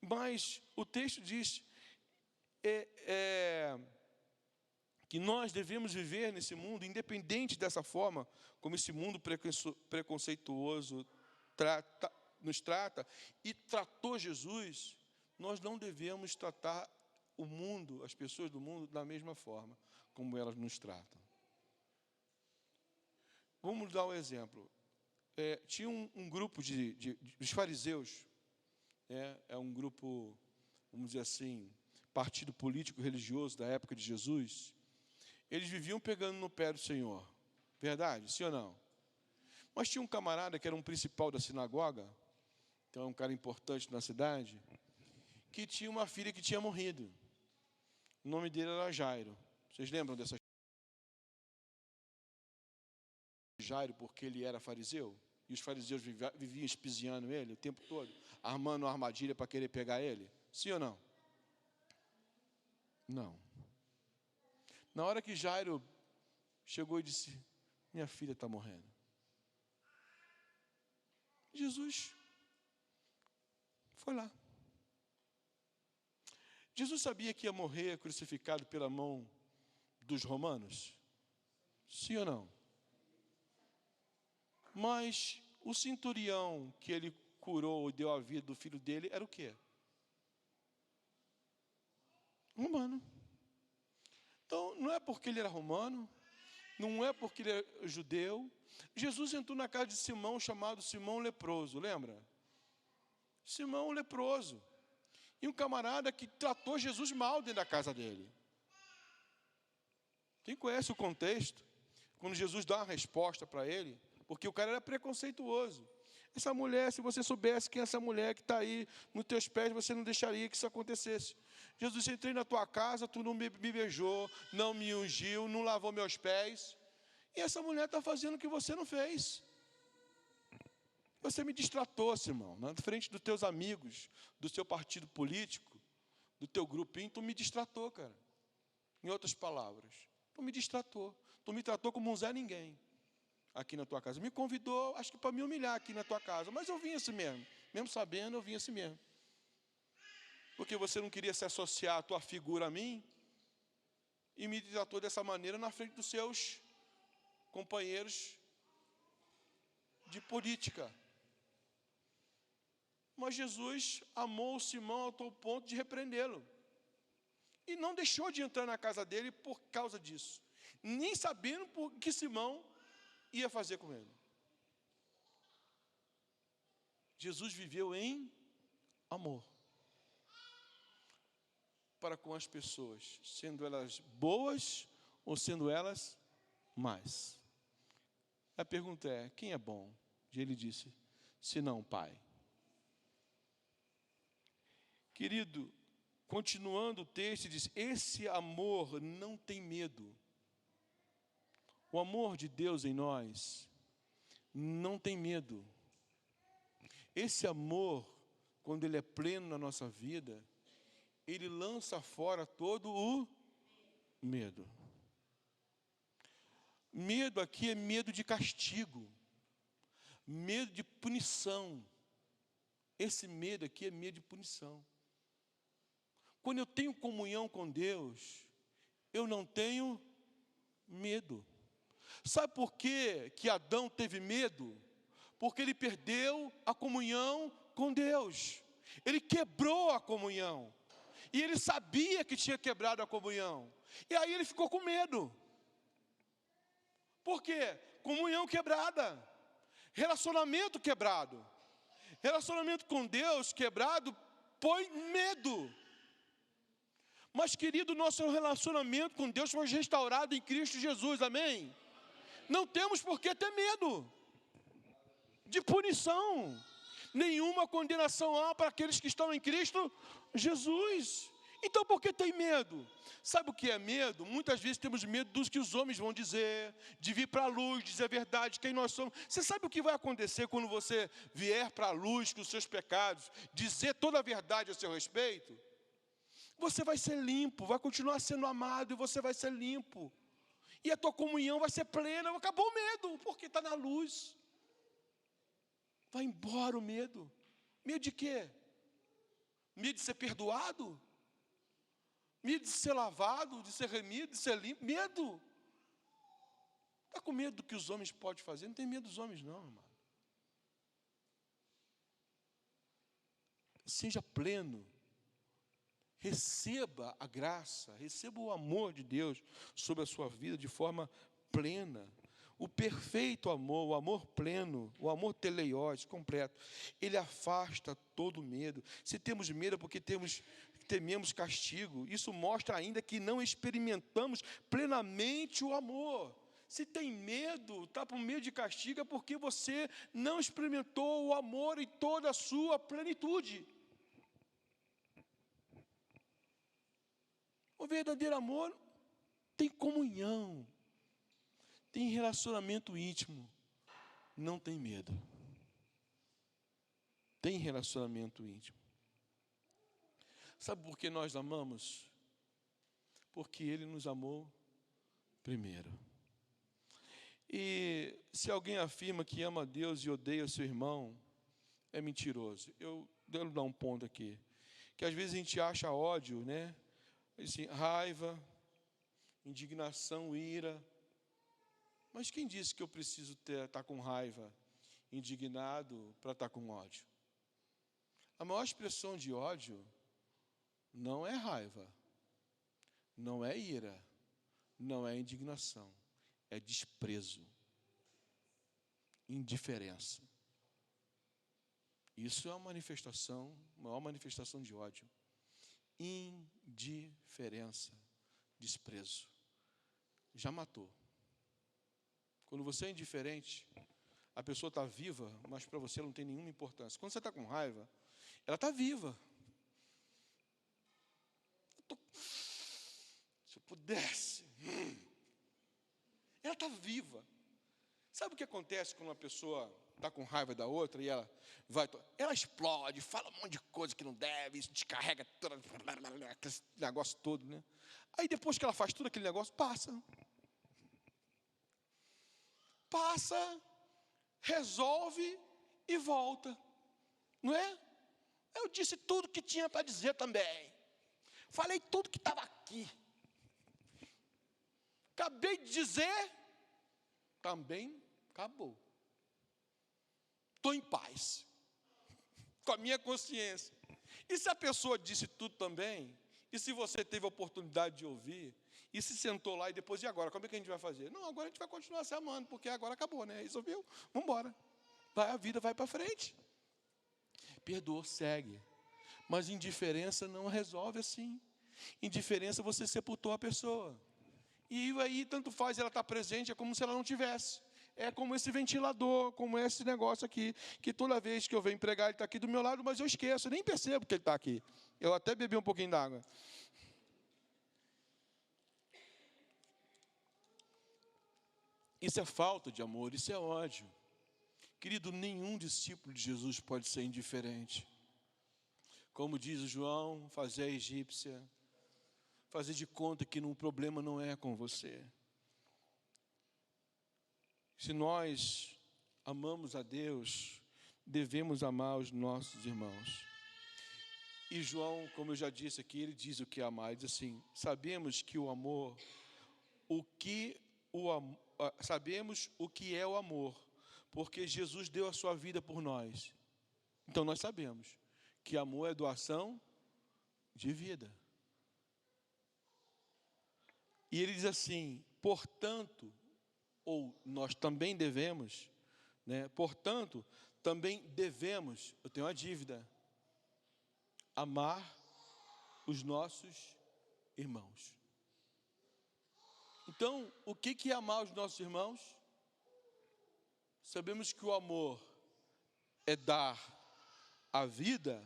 Mas o texto diz que nós devemos viver nesse mundo, independente dessa forma, como esse mundo preconceituoso nos trata, e tratou Jesus, nós não devemos tratar o mundo, as pessoas do mundo, da mesma forma como elas nos tratam. Vamos dar um exemplo. Tinha um grupo dos fariseus, é um grupo, vamos dizer assim, partido político religioso da época de Jesus. Eles viviam pegando no pé do Senhor. Verdade? Sim ou não? Mas tinha um camarada que era um principal da sinagoga, então é um cara importante na cidade, que tinha uma filha que tinha morrido. O nome dele era Jairo. Vocês lembram dessa Jairo, porque ele era fariseu? E os fariseus viviam espiziando ele o tempo todo, armando uma armadilha para querer pegar ele? Sim ou não? Não. Na hora que Jairo chegou e disse: minha filha está morrendo, Jesus foi lá. Jesus sabia que ia morrer crucificado pela mão dos romanos? Sim ou não? Mas o centurião que ele curou e deu a vida do filho dele era o quê? Romano. Então, não é porque ele era romano, não é porque ele é judeu. Jesus entrou na casa de Simão, chamado Simão leproso, lembra? Simão leproso. E um camarada que tratou Jesus mal dentro da casa dele. Quem conhece o contexto, quando Jesus dá uma resposta para ele, porque o cara era preconceituoso. Essa mulher, se você soubesse quem é essa mulher que está aí nos teus pés, você não deixaria que isso acontecesse. Jesus, entrei na tua casa, tu não me beijou, não me ungiu, não lavou meus pés. E essa mulher está fazendo o que você não fez. Você me distratou, Simão, na frente dos teus amigos, do seu partido político, do teu grupinho, tu me distratou, cara. Em outras palavras, tu me distratou. Tu me tratou como um Zé Ninguém aqui na tua casa. Me convidou, acho que para me humilhar aqui na tua casa. Mas eu vim assim mesmo. Mesmo sabendo, eu vim assim mesmo. Porque você não queria se associar a tua figura a mim e me tratou dessa maneira na frente dos seus companheiros de política. Mas Jesus amou Simão ao tal ponto de repreendê-lo. E não deixou de entrar na casa dele por causa disso. Nem sabendo o que Simão ia fazer com ele. Jesus viveu em amor para com as pessoas, sendo elas boas ou sendo elas más. A pergunta é: quem é bom? E ele disse: senão o Pai. Querido, continuando o texto, diz: esse amor não tem medo. O amor de Deus em nós não tem medo. Esse amor, quando ele é pleno na nossa vida, ele lança fora todo o medo. Medo aqui é medo de castigo, medo de punição. Esse medo aqui é medo de punição. Quando eu tenho comunhão com Deus, eu não tenho medo. Sabe por quê que Adão teve medo? Porque ele perdeu a comunhão com Deus. Ele quebrou a comunhão. E ele sabia que tinha quebrado a comunhão. E aí ele ficou com medo. Por quê? Comunhão quebrada. Relacionamento quebrado. Relacionamento com Deus quebrado põe medo. Mas, querido, nosso relacionamento com Deus foi restaurado em Cristo Jesus, amém? Não temos por que ter medo de punição. Nenhuma condenação há para aqueles que estão em Cristo Jesus. Então, por que tem medo? Sabe o que é medo? Muitas vezes temos medo dos que os homens vão dizer, de vir para a luz, dizer a verdade, quem nós somos. Você sabe o que vai acontecer quando você vier para a luz com os seus pecados, dizer toda a verdade a seu respeito? Você vai ser limpo, vai continuar sendo amado e você vai ser limpo. E a tua comunhão vai ser plena. Acabou o medo, porque está na luz. Vai embora o medo. Medo de quê? Medo de ser perdoado? Medo de ser lavado, de ser remido, de ser limpo? Medo? Está com medo do que os homens podem fazer? Não tem medo dos homens, não, irmão. Seja pleno. Receba a graça, receba o amor de Deus sobre a sua vida de forma plena. O perfeito amor, o amor pleno, o amor teleios, completo, ele afasta todo medo. Se temos medo é porque tememos castigo. Isso mostra ainda que não experimentamos plenamente o amor. Se tem medo, está com medo de castigo, é porque você não experimentou o amor em toda a sua plenitude. O verdadeiro amor tem comunhão, tem relacionamento íntimo, não tem medo. Tem relacionamento íntimo. Sabe por que nós amamos? Porque Ele nos amou primeiro. E se alguém afirma que ama a Deus e odeia o seu irmão, é mentiroso. Eu devo dar um ponto aqui. Que às vezes a gente acha ódio, né? Assim, raiva, indignação, ira. Mas quem disse que eu preciso estar com raiva, indignado, para estar com ódio? A maior expressão de ódio não é raiva, não é ira, não é indignação, é desprezo, indiferença. Isso é uma manifestação, maior manifestação de ódio. Indiferença, desprezo. Já matou. Quando você é indiferente, a pessoa está viva, mas para você ela não tem nenhuma importância. Quando você está com raiva, ela está viva. Se eu pudesse. Ela está viva. Sabe o que acontece quando uma pessoa está com raiva da outra e ela explode, fala um monte de coisa que não deve, descarrega todo, aquele negócio todo, né? Aí depois que ela faz tudo aquele negócio, passa, resolve e volta, não é? Eu disse tudo que tinha para dizer também, falei tudo que estava aqui, acabei de dizer, também acabou. Estou em paz, com a minha consciência. E se a pessoa disse tudo também, e se você teve a oportunidade de ouvir, e se sentou lá e depois, e agora? Como é que a gente vai fazer? Não, agora a gente vai continuar se amando, porque agora acabou, né? Resolveu? Vamos embora. A vida vai para frente. Perdoou, segue. Mas indiferença não resolve assim. Indiferença você sepultou a pessoa. E aí, tanto faz ela estar presente, é como se ela não tivesse. É como esse ventilador, como esse negócio aqui, que toda vez que eu venho pregar, ele está aqui do meu lado, mas eu esqueço, eu nem percebo que ele está aqui. Eu até bebi um pouquinho d'água. Isso é falta de amor, isso é ódio. Querido, nenhum discípulo de Jesus pode ser indiferente. Como diz o João, fazer a egípcia, fazer de conta que o problema não é com você. Se nós amamos a Deus, devemos amar os nossos irmãos. E João, como eu já disse aqui, ele diz o que é amar. Ele diz assim, sabemos o que é o amor, porque Jesus deu a sua vida por nós. Então nós sabemos que amor é doação de vida. E ele diz assim, portanto, ou nós também devemos, né? Portanto, também devemos, eu tenho uma dívida, amar os nossos irmãos. Então, o que é amar os nossos irmãos? Sabemos que o amor é dar a vida,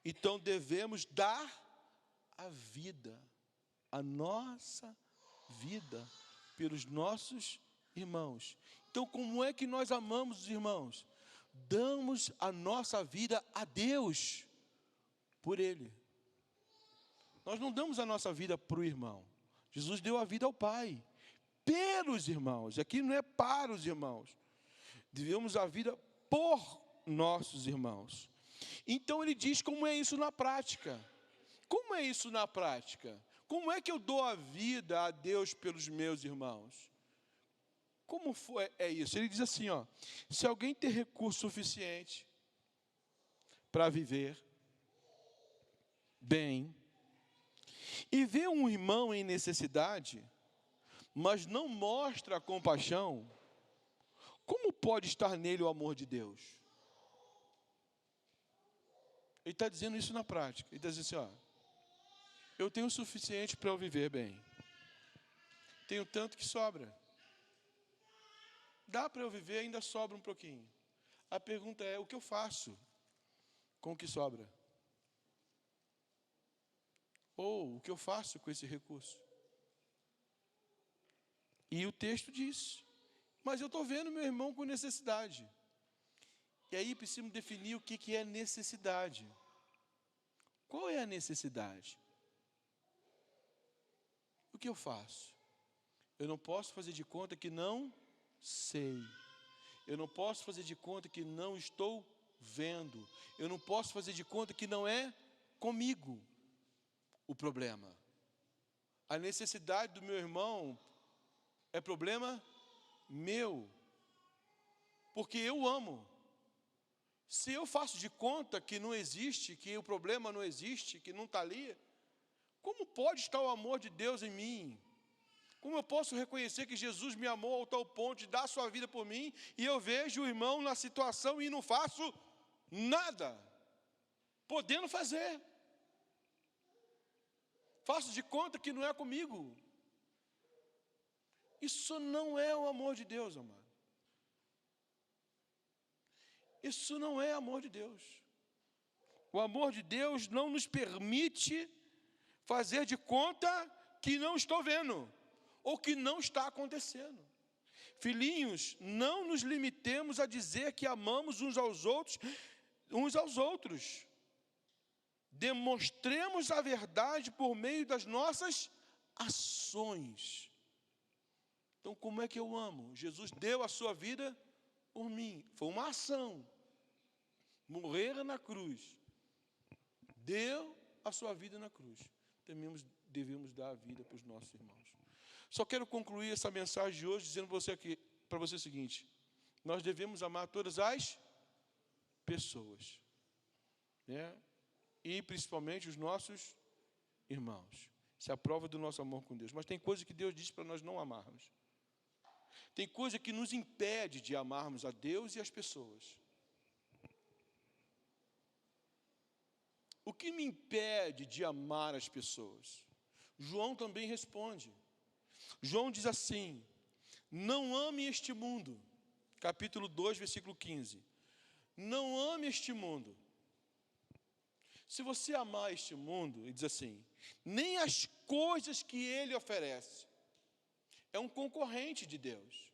então devemos dar a vida, a nossa vida, pelos nossos irmãos. Então, como é que nós amamos os irmãos? Damos a nossa vida a Deus, por Ele. Nós não damos a nossa vida para o irmão. Jesus deu a vida ao Pai, pelos irmãos. Aqui não é para os irmãos. Devemos a vida por nossos irmãos. Então ele diz como é isso na prática. Como é isso na prática? Como é que eu dou a vida a Deus pelos meus irmãos? Como é isso? Ele diz assim, ó, se alguém tem recurso suficiente para viver bem e vê um irmão em necessidade, mas não mostra a compaixão, como pode estar nele o amor de Deus? Ele está dizendo isso na prática. Ele está dizendo assim, ó, eu tenho o suficiente para eu viver bem. Tenho tanto que sobra. Dá para eu viver, ainda sobra um pouquinho. A pergunta é, o que eu faço com o que sobra? Ou o que eu faço com esse recurso? E o texto diz, mas eu estou vendo meu irmão com necessidade. E aí precisamos definir o que é necessidade. Qual é a necessidade? O que eu faço? Eu não posso fazer de conta que não sei. Eu não posso fazer de conta que não estou vendo. Eu não posso fazer de conta que não é comigo o problema. A necessidade do meu irmão é problema meu. Porque eu amo. Se eu faço de conta que não existe, que o problema não existe, que não está ali, como pode estar o amor de Deus em mim? Como eu posso reconhecer que Jesus me amou ao tal ponto de dar a sua vida por mim, e eu vejo o irmão na situação e não faço nada, podendo fazer? Faço de conta que não é comigo. Isso não é o amor de Deus, amado. Isso não é amor de Deus. O amor de Deus não nos permite fazer de conta que não estou vendo, ou que não está acontecendo. Filhinhos, não nos limitemos a dizer que amamos uns aos outros. Demonstremos a verdade por meio das nossas ações. Então, como é que eu amo? Jesus deu a sua vida por mim. Foi uma ação. Morrer na cruz. Deu a sua vida na cruz. Devemos dar a vida para os nossos irmãos. Só quero concluir essa mensagem de hoje dizendo para você o seguinte: nós devemos amar todas as pessoas, né? E principalmente os nossos irmãos. Isso é a prova do nosso amor com Deus. Mas tem coisa que Deus diz para nós não amarmos. Tem coisa que nos impede de amarmos a Deus e as pessoas. O que me impede de amar as pessoas? João também responde. João diz assim: não ame este mundo. Capítulo 2, versículo 15. Não ame este mundo. Se você amar este mundo, ele diz assim, nem as coisas que ele oferece. É um concorrente de Deus.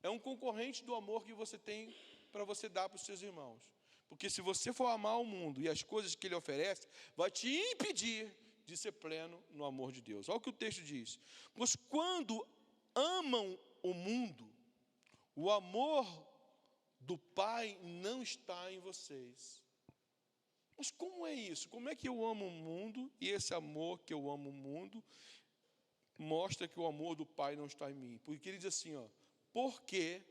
É um concorrente do amor que você tem para você dar para os seus irmãos. Porque se você for amar o mundo e as coisas que ele oferece, vai te impedir de ser pleno no amor de Deus. Olha o que o texto diz. Pois quando amam o mundo, o amor do Pai não está em vocês. Mas como é isso? Como é que eu amo o mundo e esse amor que eu amo o mundo mostra que o amor do Pai não está em mim? Porque ele diz assim, ó, porque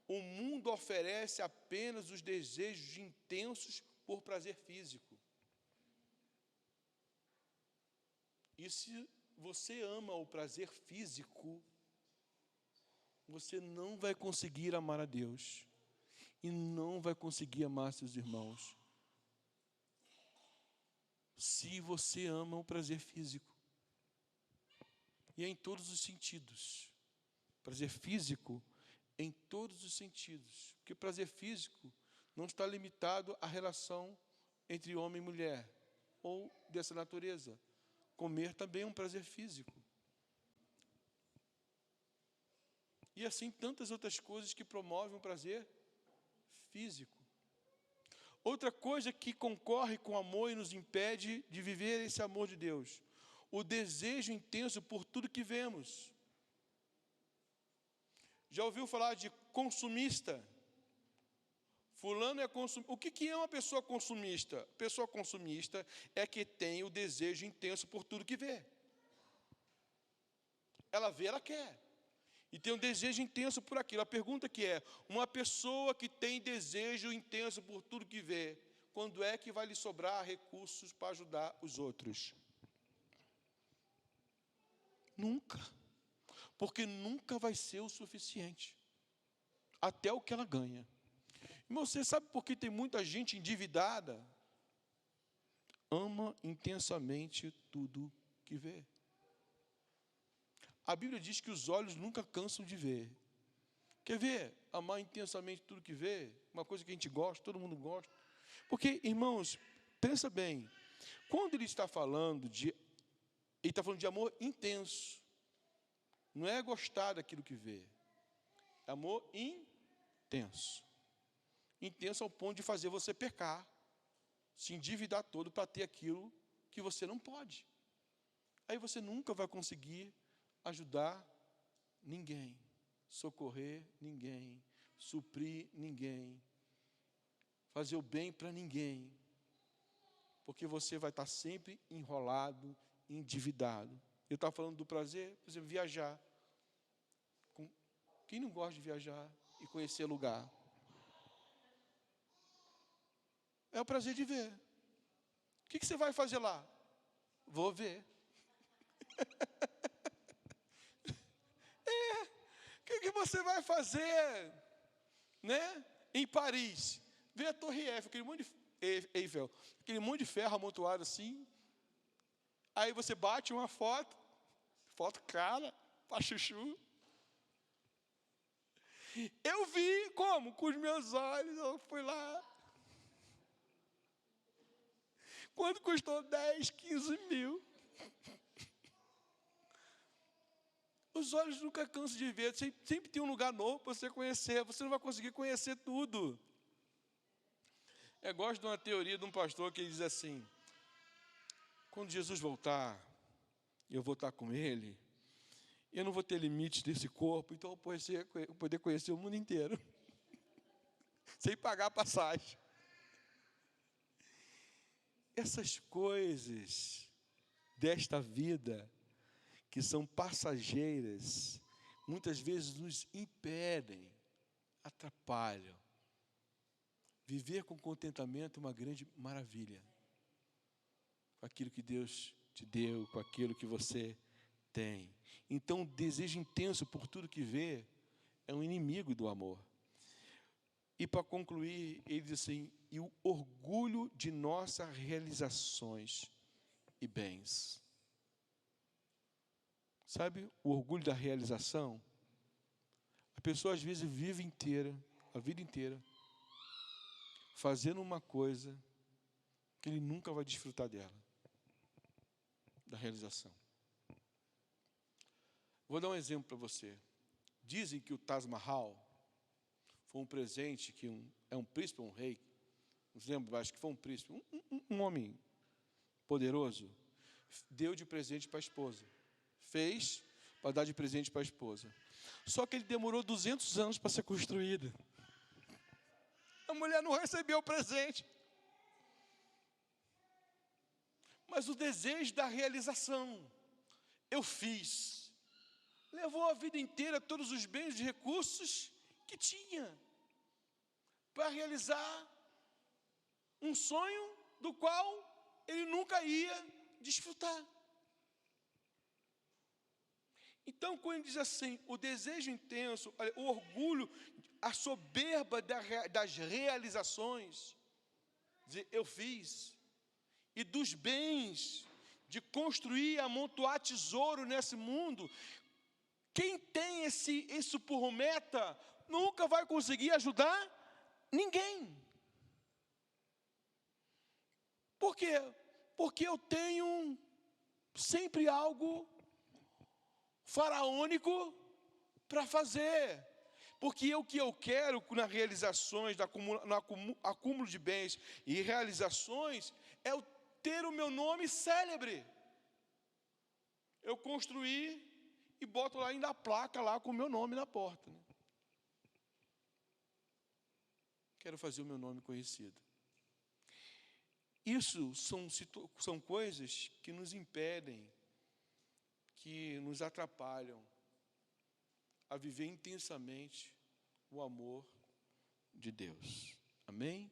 o mundo oferece apenas os desejos intensos por prazer físico. E se você ama o prazer físico, você não vai conseguir amar a Deus e não vai conseguir amar seus irmãos. Se você ama o prazer físico. E é em todos os sentidos. Prazer físico em todos os sentidos. Porque prazer físico não está limitado à relação entre homem e mulher, ou dessa natureza. Comer também é um prazer físico. E assim tantas outras coisas que promovem o prazer físico. Outra coisa que concorre com o amor e nos impede de viver esse amor de Deus. O desejo intenso por tudo que vemos. Já ouviu falar de consumista? Fulano é consumista. O que é uma pessoa consumista? Pessoa consumista é que tem o desejo intenso por tudo que vê. Ela vê, ela quer. E tem um desejo intenso por aquilo. A pergunta que é, uma pessoa que tem desejo intenso por tudo que vê, quando é que vai lhe sobrar recursos para ajudar os outros? Nunca. Porque nunca vai ser o suficiente. Até o que ela ganha. E você sabe por que tem muita gente endividada? Ama intensamente tudo que vê. A Bíblia diz que os olhos nunca cansam de ver. Quer ver? Amar intensamente tudo que vê, uma coisa que a gente gosta, todo mundo gosta. Porque, irmãos, pensa bem, quando ele está falando de amor intenso. Não é gostar daquilo que vê. É amor intenso. Intenso ao ponto de fazer você pecar, se endividar todo para ter aquilo que você não pode. Aí você nunca vai conseguir ajudar ninguém, socorrer ninguém, suprir ninguém, fazer o bem para ninguém, porque você vai estar sempre enrolado, endividado. Eu estava falando do prazer, por exemplo, viajar. Quem não gosta de viajar e conhecer lugar? É o prazer de ver. O que você vai fazer lá? Vou ver. O que você vai fazer, né? Em Paris? Ver a Torre Eiffel, aquele monte de ferro amontoado assim. Aí você bate uma foto cara, pra chuchu. Eu vi como? Com os meus olhos, eu fui lá. Quanto custou? 10, 15 mil. Os olhos nunca cansam de ver, sempre tem um lugar novo para você conhecer, você não vai conseguir conhecer tudo. Eu gosto de uma teoria de um pastor que diz assim, quando Jesus voltar, eu vou estar com ele, eu não vou ter limites desse corpo, então eu vou poder conhecer o mundo inteiro, sem pagar a passagem. Essas coisas desta vida, que são passageiras, muitas vezes nos impedem, atrapalham. Viver com contentamento é uma grande maravilha. Com aquilo que Deus te deu, com aquilo que você tem. Então, o desejo intenso por tudo que vê é um inimigo do amor. E para concluir, ele diz assim, e o orgulho de nossas realizações e bens. Sabe, o orgulho da realização? A pessoa às vezes vive a vida inteira, fazendo uma coisa que ele nunca vai desfrutar dela, da realização. Vou dar um exemplo para você. Dizem que o Taj Mahal foi um presente que é um príncipe, um rei, não se lembro, acho que foi um príncipe, um homem poderoso, deu de presente para a esposa. Fez para dar de presente para a esposa. Só que ele demorou 200 anos para ser construído. A mulher não recebeu o presente. Mas o desejo da realização, eu fiz. Levou a vida inteira todos os bens e recursos que tinha para realizar um sonho do qual ele nunca ia desfrutar. Então, quando ele diz assim, o desejo intenso, o orgulho, a soberba das realizações, dizer, eu fiz, e dos bens, de construir, amontoar tesouro nesse mundo, quem tem isso por meta, nunca vai conseguir ajudar ninguém. Por quê? Porque eu tenho sempre algo faraônico para fazer. Porque o que eu quero nas realizações, no acúmulo de bens e realizações, é ter o meu nome célebre. Eu construir e boto lá ainda a placa lá com o meu nome na porta. Né? quero fazer o meu nome conhecido. Isso são coisas que nos impedem, que nos atrapalham a viver intensamente o amor de Deus. Amém?